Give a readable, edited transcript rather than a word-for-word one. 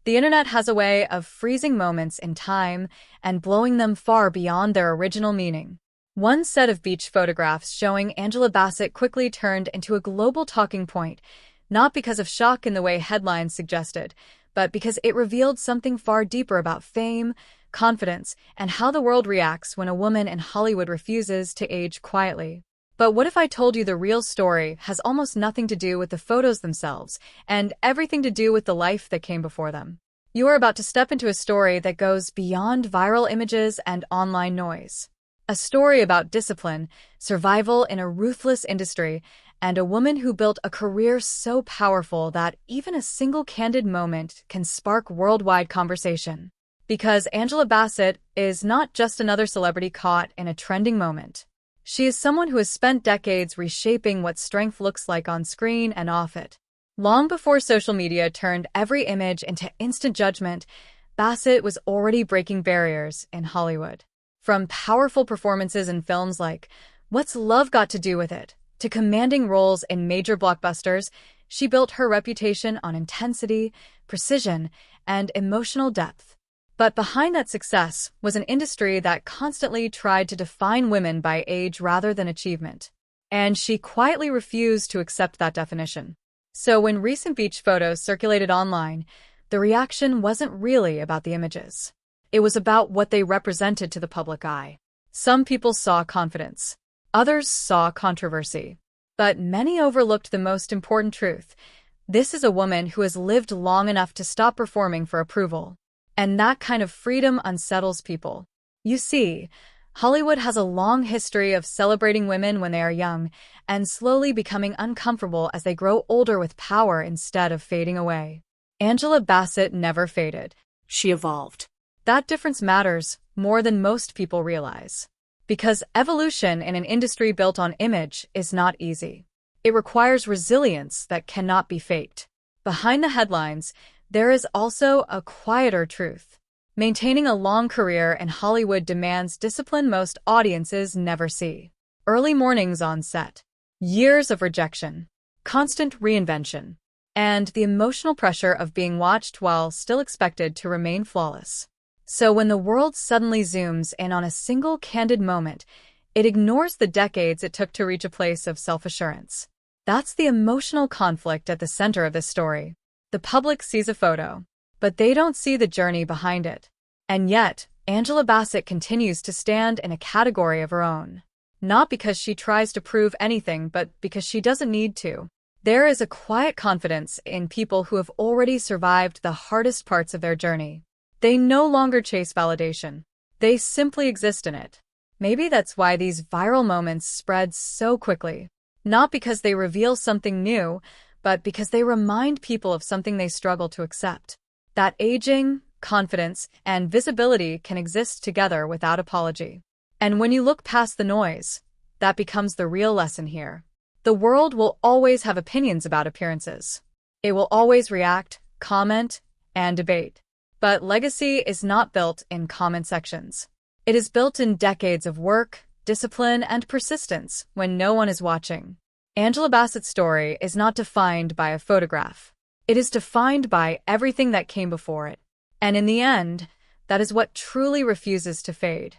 The internet has a way of freezing moments in time and blowing them far beyond their original meaning. One set of beach photographs showing Angela Bassett quickly turned into a global talking point, not because of shock in the way headlines suggested, but because it revealed something far deeper about fame, confidence, and how the world reacts when a woman in Hollywood refuses to age quietly. But what if I told you the real story has almost nothing to do with the photos themselves and everything to do with the life that came before them? You are about to step into a story that goes beyond viral images and online noise. A story about discipline, survival in a ruthless industry, and a woman who built a career so powerful that even a single candid moment can spark worldwide conversation. Because Angela Bassett is not just another celebrity caught in a trending moment. She is someone who has spent decades reshaping what strength looks like on screen and off it. Long before social media turned every image into instant judgment, Bassett was already breaking barriers in Hollywood. From powerful performances in films like What's Love Got to Do with It? To commanding roles in major blockbusters, she built her reputation on intensity, precision, and emotional depth. But behind that success was an industry that constantly tried to define women by age rather than achievement. And she quietly refused to accept that definition. So when recent beach photos circulated online, the reaction wasn't really about the images. It was about what they represented to the public eye. Some people saw confidence. Others saw controversy. But many overlooked the most important truth. This is a woman who has lived long enough to stop performing for approval. And that kind of freedom unsettles people. You see, Hollywood has a long history of celebrating women when they are young and slowly becoming uncomfortable as they grow older with power instead of fading away. Angela Bassett never faded. She evolved. That difference matters more than most people realize. Because evolution in an industry built on image is not easy. It requires resilience that cannot be faked. Behind the headlines, there is also a quieter truth. Maintaining a long career in Hollywood demands discipline most audiences never see. Early mornings on set, years of rejection, constant reinvention, and the emotional pressure of being watched while still expected to remain flawless. So when the world suddenly zooms in on a single candid moment, it ignores the decades it took to reach a place of self-assurance. That's the emotional conflict at the center of this story. The public sees a photo, but they don't see the journey behind it. And yet, Angela Bassett continues to stand in a category of her own. Not because she tries to prove anything, but because she doesn't need to. There is a quiet confidence in people who have already survived the hardest parts of their journey. They no longer chase validation. They simply exist in it. Maybe that's why these viral moments spread so quickly. Not because they reveal something new, but because they remind people of something they struggle to accept. That aging, confidence, and visibility can exist together without apology. And when you look past the noise, that becomes the real lesson here. The world will always have opinions about appearances. It will always react, comment, and debate. But legacy is not built in comment sections. It is built in decades of work, discipline, and persistence when no one is watching. Angela Bassett's story is not defined by a photograph. It is defined by everything that came before it. And in the end, that is what truly refuses to fade.